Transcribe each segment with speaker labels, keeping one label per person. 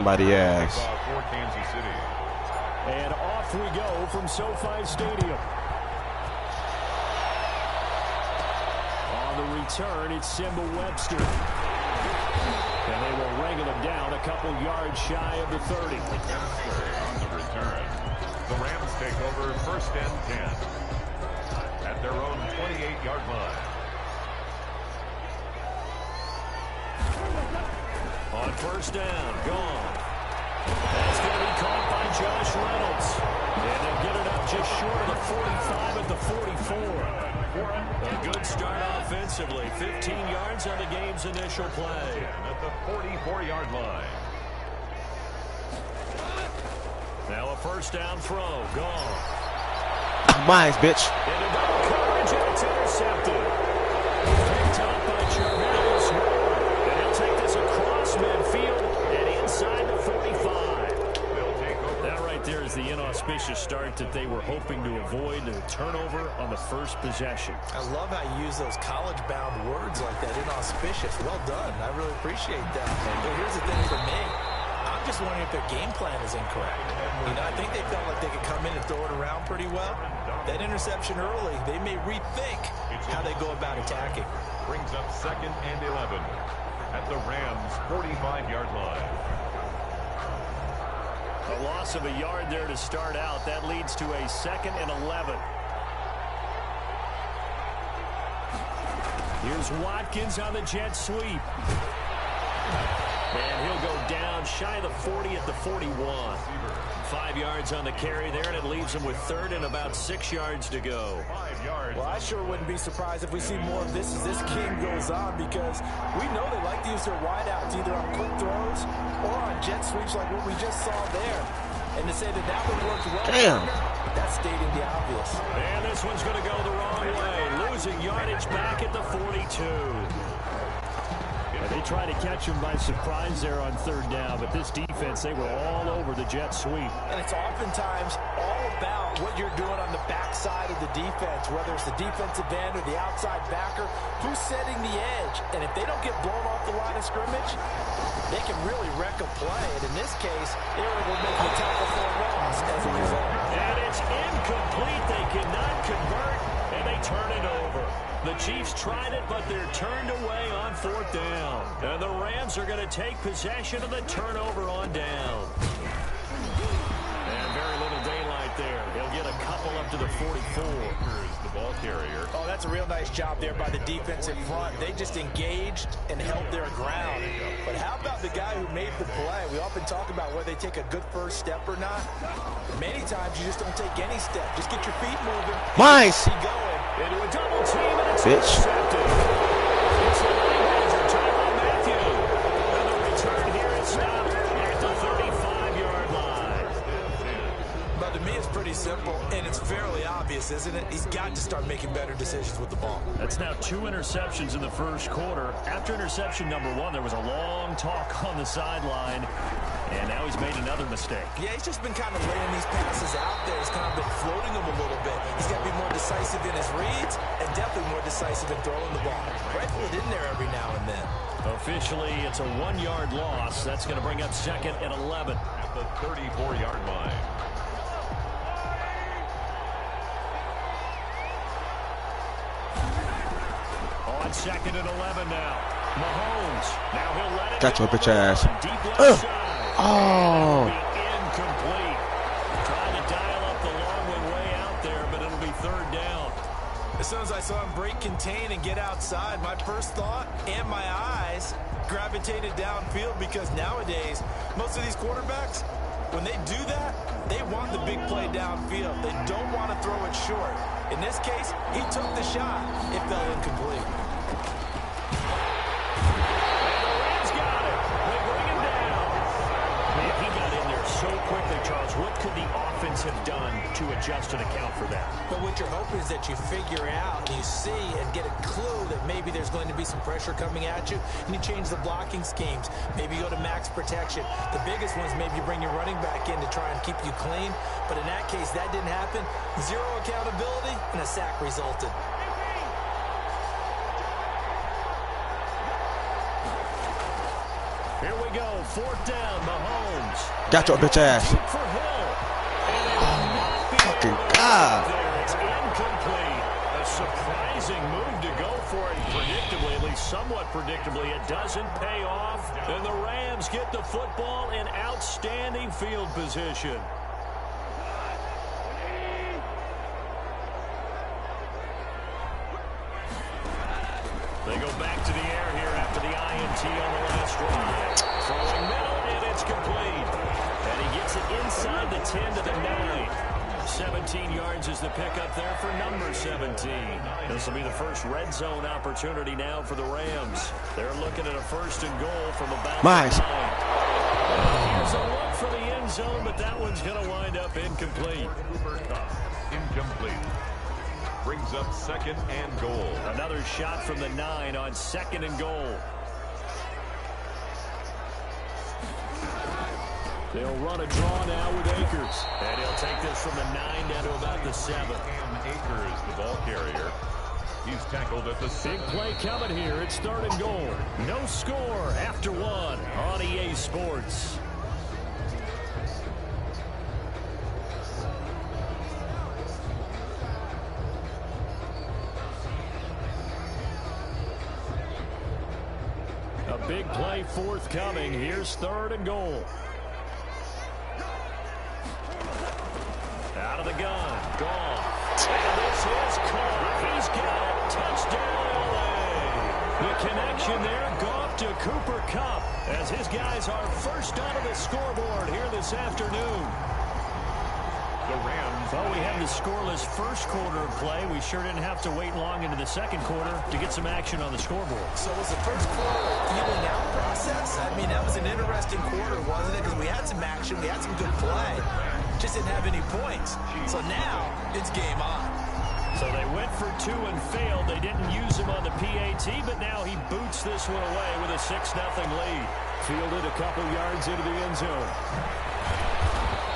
Speaker 1: Somebody ass.
Speaker 2: For Kansas City.
Speaker 3: And off we go from SoFi Stadium. On the return, it's Simba Webster. And they will wrangle him down a couple yards shy of the 30.
Speaker 2: Webster on the return. The Rams take over 1st and 10 at their own 28-yard line.
Speaker 3: On 1st down, gone. That's going to be caught by Josh Reynolds. And they'll get it up just short of the 45 at the 44. A good start offensively. 15 yards on the game's initial play.
Speaker 2: At the 44-yard line.
Speaker 3: Now a 1st down throw. Gone.
Speaker 1: Mine's, bitch.
Speaker 3: Into double coverage, and it's intercepted. Picked up by Jarvis Ward. And he'll take this across midfield and inside the 45. That right there is the inauspicious start that they were hoping to avoid, the turnover on the first possession.
Speaker 4: I love how you use those college-bound words like that, inauspicious. Well done. I really appreciate that. But here's the thing for me. I'm just wondering if their game plan is incorrect. You know, I think they felt like they could come in and throw it around pretty well. That interception early, they may rethink how they go about attacking.
Speaker 2: Brings up 2nd and 11 at the Rams' 45-yard line.
Speaker 3: A loss of a yard there to start out. That leads to a 2nd and 11. Here's Watkins on the jet sweep. And he'll go down shy of the 40 at the 41. 5 yards on the carry there, and it leaves him with 3rd and about 6 yards to go.
Speaker 2: 5 yards.
Speaker 4: Well, I sure wouldn't be surprised if we see more of this as this game goes on, because we know they like to use their wideouts either on quick throws or on jet sweeps like what we just saw there. And to say that that one worked well,
Speaker 1: damn,
Speaker 4: that's stating the obvious.
Speaker 3: And this one's going to go the wrong way, losing yardage back at the 42. They tried to catch him by surprise there on 3rd down, but this defense, they were all over the jet sweep.
Speaker 4: And it's oftentimes all about what you're doing on the backside of the defense, whether it's the defensive end or the outside backer, who's setting the edge. And if they don't get blown off the line of scrimmage, they can really wreck a play. And in this case, they were able to make the tackle for a loss as a result.
Speaker 3: And it's incomplete. They cannot convert, and they turn it over. The Chiefs tried it, but they're turned away on 4th down. And the Rams are going to take possession of the turnover on down. And very little daylight there. They'll get a couple up to the 44.
Speaker 2: The ball carrier.
Speaker 4: Oh, that's a real nice job there by the defensive front. They just engaged and held their ground. But how about the guy who made the play? We often talk about whether they take a good first step or not. Many times you just don't take any step. Just get your feet moving.
Speaker 1: Nice.
Speaker 4: Keep going.
Speaker 3: Into a double team, and it's
Speaker 1: bitch.
Speaker 3: intercepted. It's the linebacker, Tyrann Mathieu. And the return here is stopped at the 35-yard line.
Speaker 4: But to me, it's pretty simple, and it's fairly obvious, isn't it? He's got to start making better decisions with the ball.
Speaker 3: That's now 2 interceptions in the first quarter. After interception number 1, there was a long talk on the sideline, and now he's made another mistake.
Speaker 4: Yeah, he's just been kind of laying these passes out there. He's kind of been floating them a little bit. He's got to be more decisive in his reads and definitely more decisive in throwing the ball. Rifle it in there every now and then.
Speaker 3: Officially, it's a 1-yard loss. That's going to bring up 2nd and 11.
Speaker 2: At the 34-yard line.
Speaker 3: On 2nd and 11 now. Mahomes. Now he'll let it
Speaker 1: got your
Speaker 3: go.
Speaker 1: bitch ass.
Speaker 3: Deep left side.
Speaker 1: Oh.
Speaker 3: It'll be incomplete. Trying to dial up the long one way out there, but it'll be 3rd down.
Speaker 4: As soon as I saw him break contain and get outside, my first thought and my eyes gravitated downfield, because nowadays, most of these quarterbacks, when they do that, they want the big play downfield. They don't want to throw it short. In this case, he took the shot. It fell incomplete.
Speaker 3: Charles, what could the offense have done to adjust and account for that?
Speaker 4: But what you're hoping is that you figure out, you see, and get a clue that maybe there's going to be some pressure coming at you, and you change the blocking schemes. Maybe you go to max protection. The biggest ones, maybe you bring your running back in to try and keep you clean. But in that case, that didn't happen. Zero accountability, and a sack resulted.
Speaker 3: Here we go, fourth down. Mahomes.
Speaker 1: Got your bitch ass.
Speaker 3: Deep for Hill. And it will not be
Speaker 1: Fucking
Speaker 3: able to
Speaker 1: God.
Speaker 3: get there. It's incomplete. A surprising move to go for it. Predictably, at least somewhat predictably, it doesn't pay off. And the Rams get the football in outstanding field position. They go back to the air here after the INT on the last drive. Throwing middle, and it's complete. And he gets it inside the 10 to the 9. 17 yards is the pickup there for number 17. This will be the first red zone opportunity now for the Rams. They're looking at a first and goal from about
Speaker 1: Nice.
Speaker 3: the 9. Here's a look for the end zone, but that one's going to wind up incomplete.
Speaker 2: Cooper Kupp, incomplete. Brings up second and goal.
Speaker 3: Another shot from the 9 on second and goal. They'll run a draw now with Akers. And he'll take this from the 9 down to about the 7.
Speaker 2: Cam Akers, the ball carrier. He's tackled at the 6.
Speaker 3: Big play coming here. It's third and goal. No score after 1 on EA Sports. A big play forthcoming. Here's third and goal. Out of the gun. Gone. And this is caught. He's got it. Touchdown, LA. The connection there. Goff to Cooper Kupp as his guys are first onto the scoreboard here this afternoon.
Speaker 2: The Rams.
Speaker 3: Well, we had the scoreless first quarter of play. We sure didn't have to wait long into the second quarter to get some action on the scoreboard.
Speaker 4: So was the first quarter a feeling out process? I mean, that was an interesting quarter, wasn't it? Because we had some action, we had some good play. Just didn't have any points. So now, it's game on.
Speaker 3: So they went for 2 and failed. They didn't use him on the PAT, but now he boots this one away with a 6-0 lead. Fielded a couple yards into the end zone.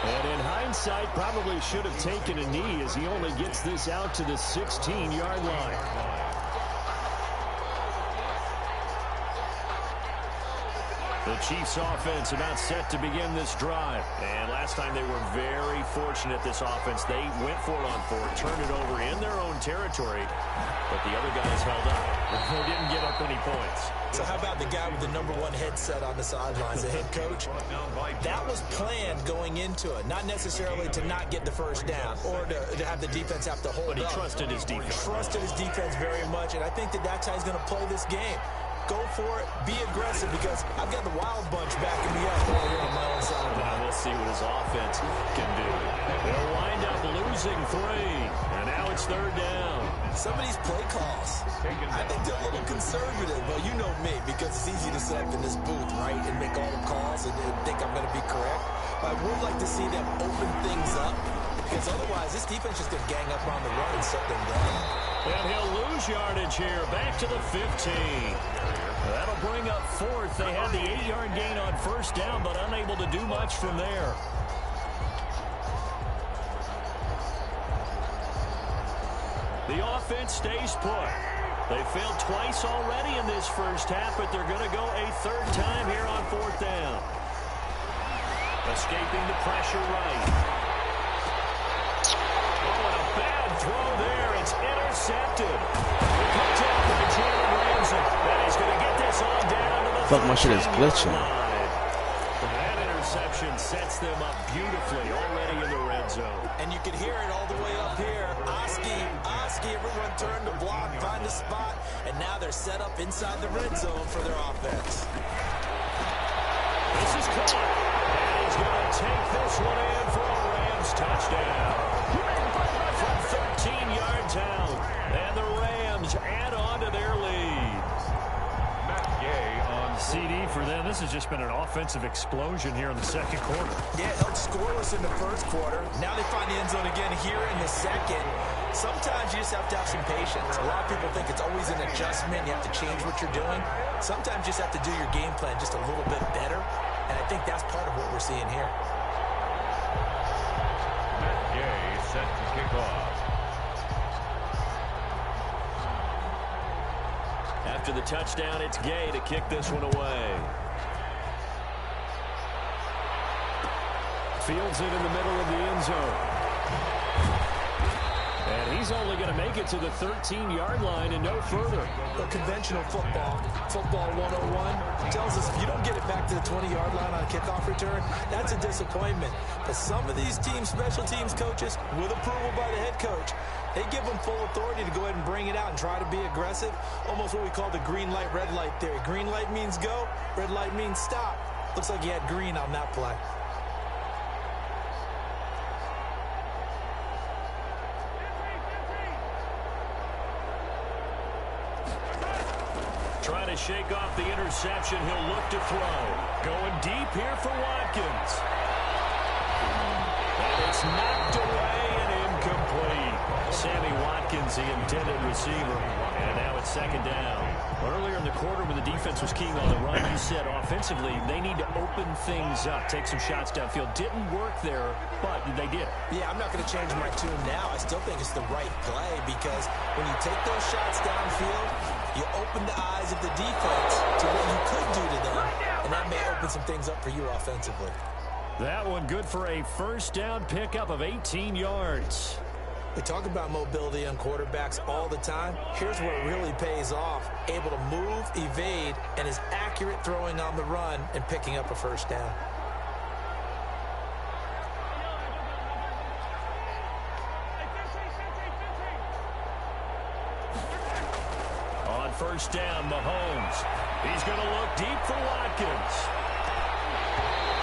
Speaker 3: And in hindsight, probably should have taken a knee as he only gets this out to the 16-yard line. The Chiefs offense about set to begin this drive. And last time they were very fortunate, this offense. They went for it on 4, turned it over in their own territory, but the other guys held up. They didn't give up any points.
Speaker 4: So how about the guy with the #1 headset on the sidelines, the head coach? That was planned going into it, not necessarily to not get the first down or to have the defense have to hold up.
Speaker 3: But he trusted his defense.
Speaker 4: Trusted his defense very much, and I think that's how he's going to play this game. Go for it, be aggressive, because I've got the wild bunch backing me up over here on my own side.
Speaker 3: Now we'll see what his offense can do. They'll wind up losing 3, and now it's third down.
Speaker 4: Some of these play calls, I think they're a little conservative, but you know me, because it's easy to sit up in this booth, right, and make all the calls and think I'm going to be correct. But I would like to see them open things up, because otherwise this defense is going to gang up on the run and shut them down.
Speaker 3: And he'll lose yardage here, back to the 15. That'll bring up 4th. They had the 8-yard gain on first down, but unable to do much from there. The offense stays put. They failed twice already in this first half, but they're going to go a 3rd time here on 4th down. Escaping the pressure right. Oh, and a bad throw there. It's intercepted. Picked up by Jalen Ramsey. And he's going to get this on down to the
Speaker 1: Fuck, my shit is glitching.
Speaker 3: That interception sets them up beautifully already in the red zone.
Speaker 4: And you can hear it all the way up here. Oski, everyone turned to block, find a spot, and now they're set up inside the red zone for their offense.
Speaker 3: This is caught. And he's going to take this one in for a Rams touchdown. From 13 yards out. And the Rams add on to their lead.
Speaker 2: Matt Gay on
Speaker 3: CD for them. This has just been an offensive explosion here in the second quarter.
Speaker 4: Yeah, held scoreless in the first quarter. Now they find the end zone again here in the second. Sometimes you just have to have some patience. A lot of people think it's always an adjustment. You have to change what you're doing. Sometimes you just have to do your game plan just a little bit better. And I think that's part of what we're seeing here.
Speaker 2: Matt Gay set to kick off.
Speaker 3: After the touchdown, it's Gay to kick this one away. Fields it in the middle of the end zone. And he's only going to make it to the 13-yard line and no further.
Speaker 4: The conventional football 101, tells us if you don't get it back to the 20-yard line on a kickoff return, that's a disappointment. But some of these teams, special teams coaches, with approval by the head coach, they give them full authority to go ahead and bring it out and try to be aggressive. Almost what we call the green light, red light theory. Green light means go, red light means stop. Looks like he had green on that play.
Speaker 3: Trying to shake off the interception. He'll look to throw. Going deep here for Watkins. And it's knocked away and incomplete. Sammy Watkins, the intended receiver. And now it's second down. Earlier in the quarter when the defense was keying on the run, you said offensively they need to open things up, take some shots downfield. Didn't work there, but they did.
Speaker 4: Yeah, I'm not going to change my tune now. I still think it's the right play because when you take those shots downfield, you open the eyes of the defense to what you could do to them, and that may open some things up for you offensively.
Speaker 3: That one good for a first down pickup of 18 yards.
Speaker 4: We talk about mobility on quarterbacks all the time. Here's where it really pays off. Able to move, evade, and is accurate throwing on the run and picking up a first down.
Speaker 3: On first down, Mahomes. He's going to look deep for Watkins.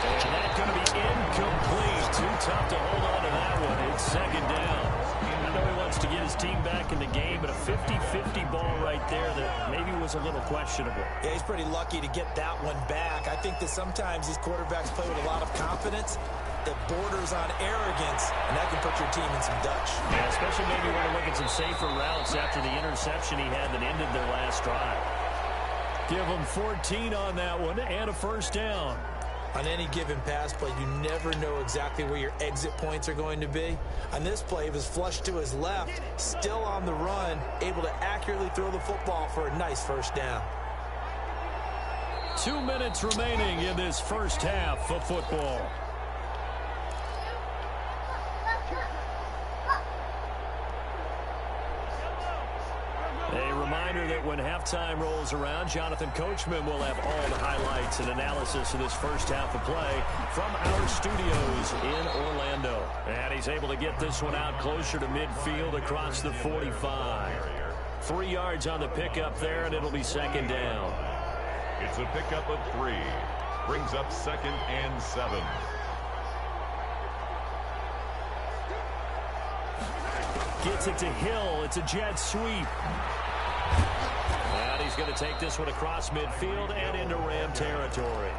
Speaker 3: And that's going to be incomplete. Too tough to hold on to that one. It's second down. I know he wants to get his team back in the game, but a 50-50 ball right there that maybe was a little questionable.
Speaker 4: Yeah, he's pretty lucky to get that one back. I think that sometimes these quarterbacks play with a lot of confidence that borders on arrogance, and that can put your team in some Dutch.
Speaker 3: Yeah, especially maybe when you look at some safer routes after the interception he had that ended their last drive. Give them 14 on that one and a first down.
Speaker 4: On any given pass play, you never know exactly where your exit points are going to be. On this play, it was flushed to his left, still on the run, able to accurately throw the football for a nice first down.
Speaker 3: 2 minutes remaining in this first half of football. A reminder that when halftime rolls around, Jonathan Coachman will have all the highlights and analysis of this first half of play from our studios in Orlando. And he's able to get this one out closer to midfield across the 45. 3 yards on the pickup there, and it'll be second down.
Speaker 2: It's a pickup of 3. Brings up 2nd and 7.
Speaker 3: Gets it to Hill. It's a jet sweep. And he's going to take this one across midfield and into Ram territory.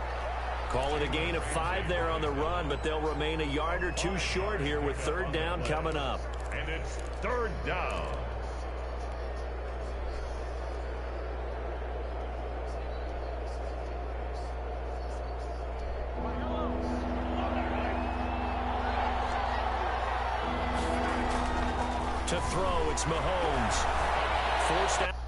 Speaker 3: Call it a gain of 5 there on the run, but they'll remain a yard or 2 short here with third down coming up.
Speaker 2: And it's third down.
Speaker 3: To throw, it's Mahomes. Forced out.